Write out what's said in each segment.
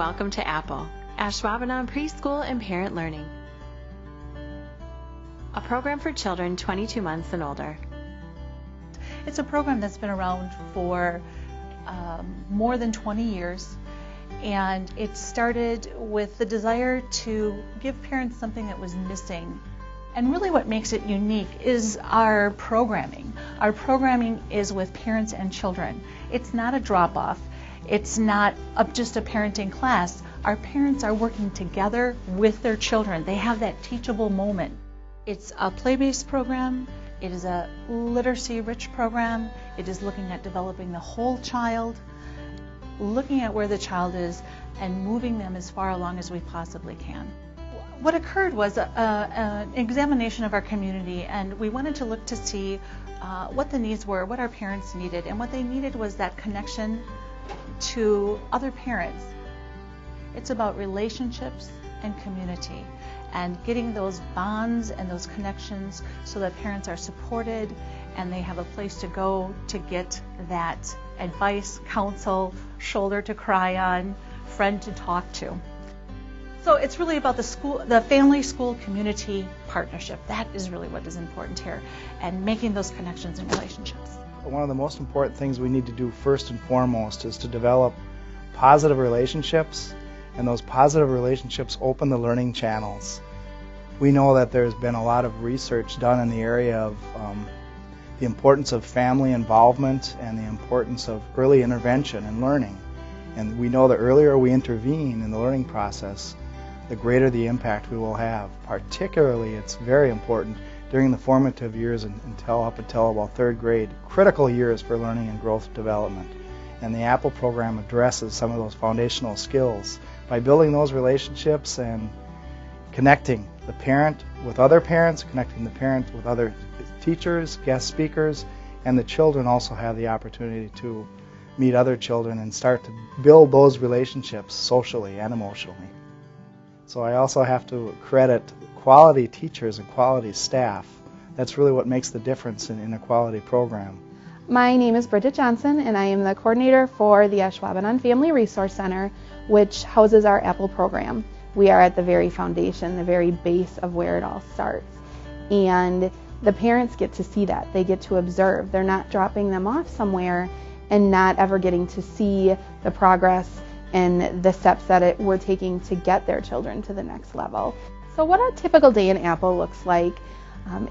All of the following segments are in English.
welcome to APPL, Ashwaubenon Preschool and Parent Learning, a program for children 22 months and older. It's a program that's been around for more than 20 years, and it started with the desire to give parents something that was missing. And really what makes it unique is our programming. Our programming is with parents and children. It's not a drop-off. It's not just a parenting class. Our parents are working together with their children. They have that teachable moment. It's a play-based program. It is a literacy-rich program. It is looking at developing the whole child, looking at where the child is, and moving them as far along as we possibly can. What occurred was an examination of our community, and we wanted to look to see what the needs were, what our parents needed, and what they needed was that connection to other parents. It's about relationships and community, and getting those bonds and those connections so that parents are supported and they have a place to go to get that advice, counsel, shoulder to cry on, friend to talk to. So it's really about the family-school community partnership. That is really what is important here, and making those connections and relationships. One of the most important things we need to do first and foremost is to develop positive relationships, and those positive relationships open the learning channels. We know that there's been a lot of research done in the area of the importance of family involvement and the importance of early intervention in learning. And we know the earlier we intervene in the learning process, the greater the impact we will have. Particularly, it's very important during the formative years up until about third grade, critical years for learning and growth development. And the APPL program addresses some of those foundational skills by building those relationships and connecting the parent with other parents, connecting the parent with other teachers, guest speakers, and the children also have the opportunity to meet other children and start to build those relationships socially and emotionally. So I also have to credit quality teachers and quality staff. That's really what makes the difference in a quality program. My name is Bridget Johnson, and I am the coordinator for the Ashwaubenon Family Resource Center, which houses our APPL program. We are at the very foundation, the very base of where it all starts. And the parents get to see that. They get to observe. They're not dropping them off somewhere and not ever getting to see the progress and the steps that we're taking to get their children to the next level. So what a typical day in APPL looks like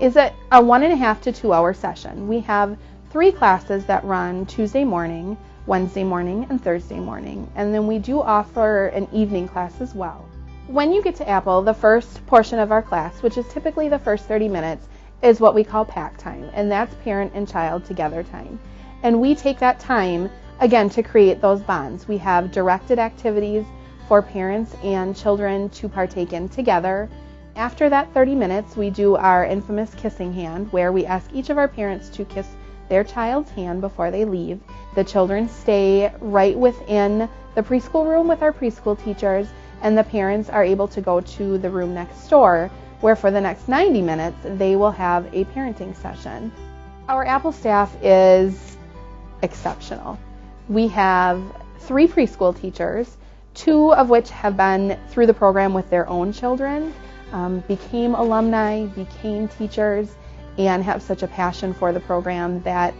is a 1.5 to 2 hour session. We have 3 classes that run Tuesday morning, Wednesday morning, and Thursday morning. And then we do offer an evening class as well. When you get to APPL, the first portion of our class, which is typically the first 30 minutes, is what we call Pact Time, and that's parent and child together time. And we take that time, again, to create those bonds. We have directed activities for parents and children to partake in together. After that 30 minutes, we do our infamous kissing hand, where we ask each of our parents to kiss their child's hand before they leave. The children stay right within the preschool room with our preschool teachers, and the parents are able to go to the room next door, where for the next 90 minutes, they will have a parenting session. Our APPL staff is exceptional. We have 3 preschool teachers, 2 of which have been through the program with their own children, became alumni, became teachers, and have such a passion for the program that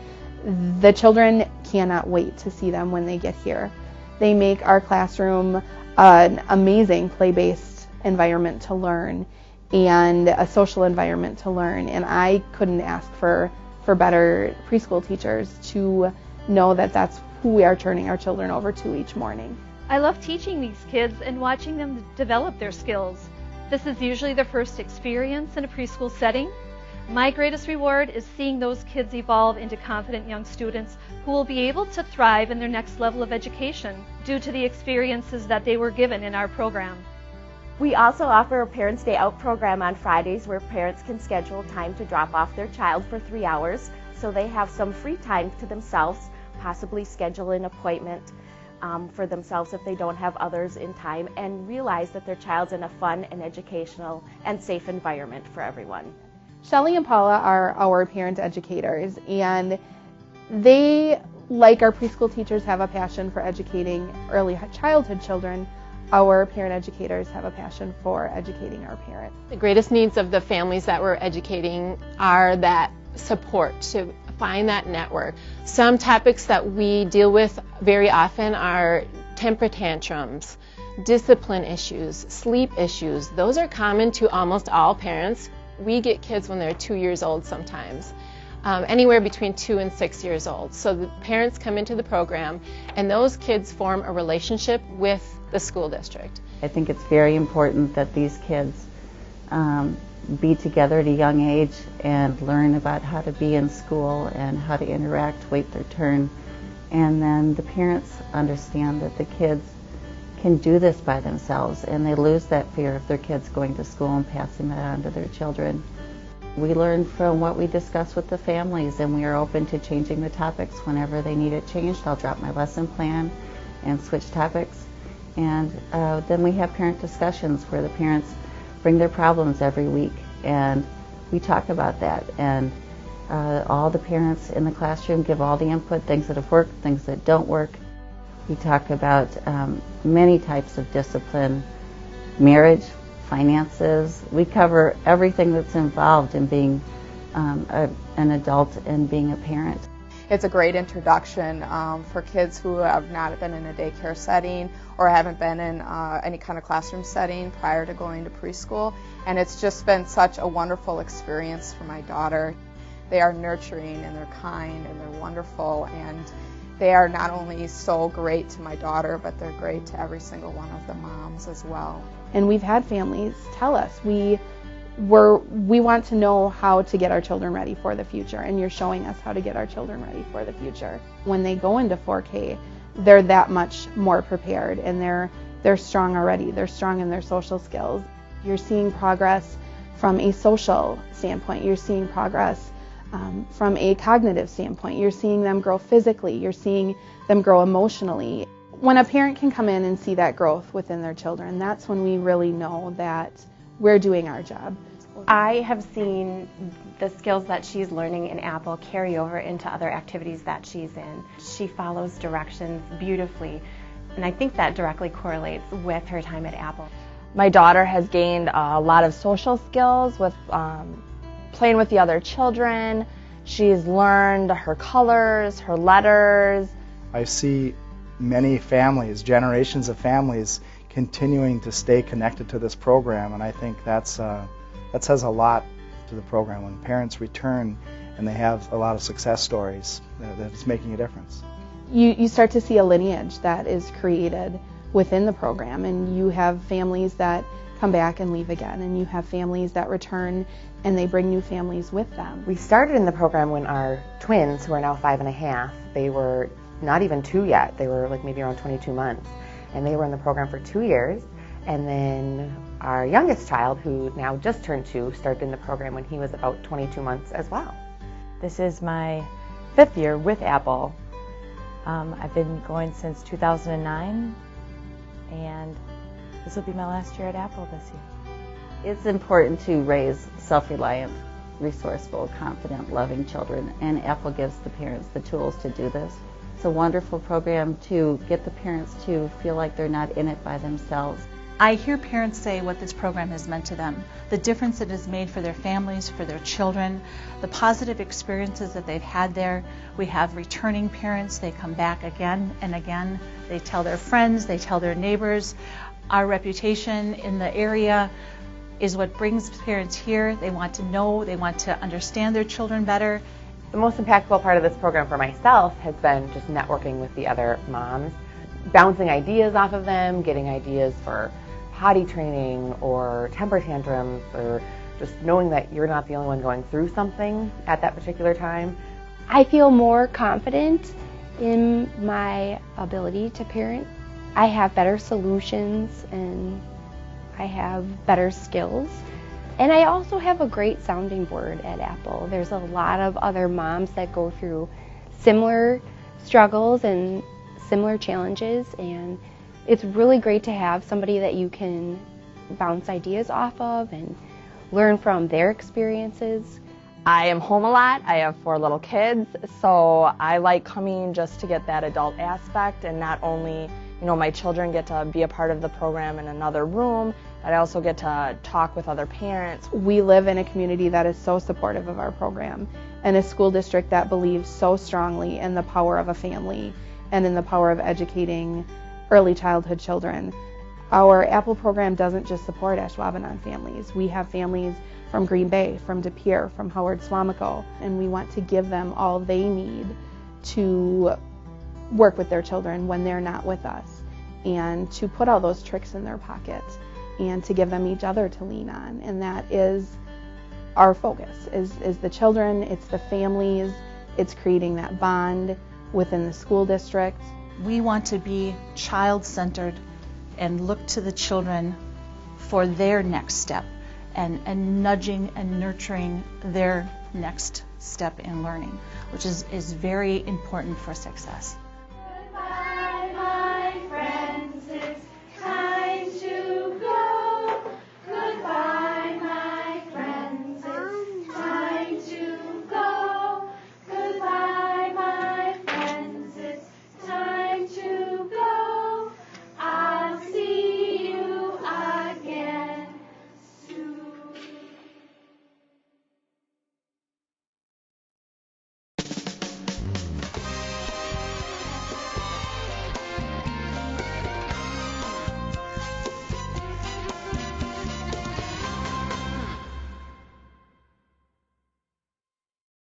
the children cannot wait to see them when they get here. They make our classroom an amazing play-based environment to learn and a social environment to learn, and I couldn't ask for better preschool teachers to know that that's who we are turning our children over to each morning. I love teaching these kids and watching them develop their skills. This is usually their first experience in a preschool setting. My greatest reward is seeing those kids evolve into confident young students who will be able to thrive in their next level of education due to the experiences that they were given in our program. We also offer a Parents' Day Out program on Fridays where parents can schedule time to drop off their child for 3 hours so they have some free time to themselves, possibly schedule an appointment for themselves if they don't have others in time, and realize that their child's in a fun and educational and safe environment for everyone. Shelley and Paula are our parent educators, and they, like our preschool teachers, have a passion for educating early childhood children. our parent educators have a passion for educating our parents. The greatest needs of the families that we're educating are that support, to find that network. Some topics that we deal with very often are temper tantrums, discipline issues, sleep issues. Those are common to almost all parents. We get kids when they're 2 years old sometimes, anywhere between 2 and 6 years old. So the parents come into the program and those kids form a relationship with the school district. I think it's very important that these kids be together at a young age and learn about how to be in school and how to interact, wait their turn. And then the parents understand that the kids can do this by themselves, and they lose that fear of their kids going to school and passing that on to their children. We learn from what we discuss with the families, and we are open to changing the topics whenever they need it changed. I'll drop my lesson plan and switch topics. And then we have parent discussions where the parents bring their problems every week, and we talk about that. And all the parents in the classroom give all the input, things that have worked, things that don't work. We talk about many types of discipline, marriage, finances. We cover everything that's involved in being an adult and being a parent. It's a great introduction for kids who have not been in a daycare setting or haven't been in any kind of classroom setting prior to going to preschool. And it's just been such a wonderful experience for my daughter. They are nurturing and they're kind and they're wonderful, and they are not only so great to my daughter, but they're great to every single one of the moms as well. And we've had families tell us, we want to know how to get our children ready for the future, and you're showing us how to get our children ready for the future. When they go into 4K, they're that much more prepared, and they're strong already. They're strong in their social skills. You're seeing progress from a social standpoint. You're seeing progress from a cognitive standpoint. You're seeing them grow physically. You're seeing them grow emotionally. When a parent can come in and see that growth within their children, that's when we really know that we're doing our job. I have seen the skills that she's learning in APPL carry over into other activities that she's in. She follows directions beautifully, and I think that directly correlates with her time at APPL. My daughter has gained a lot of social skills with playing with the other children. She's learned her colors, her letters. I see many families, generations of families, continuing to stay connected to this program, and I think that says a lot to the program when parents return and they have a lot of success stories that it's making a difference. You start to see a lineage that is created within the program, and you have families that come back and leave again, and you have families that return and they bring new families with them. We started in the program when our twins, who are now 5.5, they were not even 2 yet. They were like maybe around 22 months. And they were in the program for 2 years. And then our youngest child, who now just turned 2, started in the program when he was about 22 months as well. This is my 5th year with APPL. I've been going since 2009, and this will be my last year at APPL this year. It's important to raise self-reliant, resourceful, confident, loving children, and APPL gives the parents the tools to do this. It's a wonderful program to get the parents to feel like they're not in it by themselves. I hear parents say what this program has meant to them, the difference it has made for their families, for their children, the positive experiences that they've had there. We have returning parents. They come back again and again. They tell their friends, they tell their neighbors. Our reputation in the area is what brings parents here. They want to know, they want to understand their children better. The most impactful part of this program for myself has been just networking with the other moms, bouncing ideas off of them, getting ideas for potty training or temper tantrums, or just knowing that you're not the only one going through something at that particular time. I feel more confident in my ability to parent. I have better solutions and I have better skills. And I also have a great sounding board at APPL. There's a lot of other moms that go through similar struggles and similar challenges, and it's really great to have somebody that you can bounce ideas off of and learn from their experiences. I am home a lot. I have 4 little kids, so I like coming just to get that adult aspect, and not only, my children get to be a part of the program in another room, but I also get to talk with other parents. We live in a community that is so supportive of our program, and a school district that believes so strongly in the power of a family and in the power of educating early childhood children. Our APPL program doesn't just support Ashwaubenon families. We have families from Green Bay, from De Pere, from Howard Swamico, and we want to give them all they need to work with their children when they're not with us, and to put all those tricks in their pocket, and to give them each other to lean on. And that is our focus, is the children, it's the families, it's creating that bond within the school district. We want to be child-centered and look to the children for their next step, and nudging and nurturing their next step in learning, which is very important for success.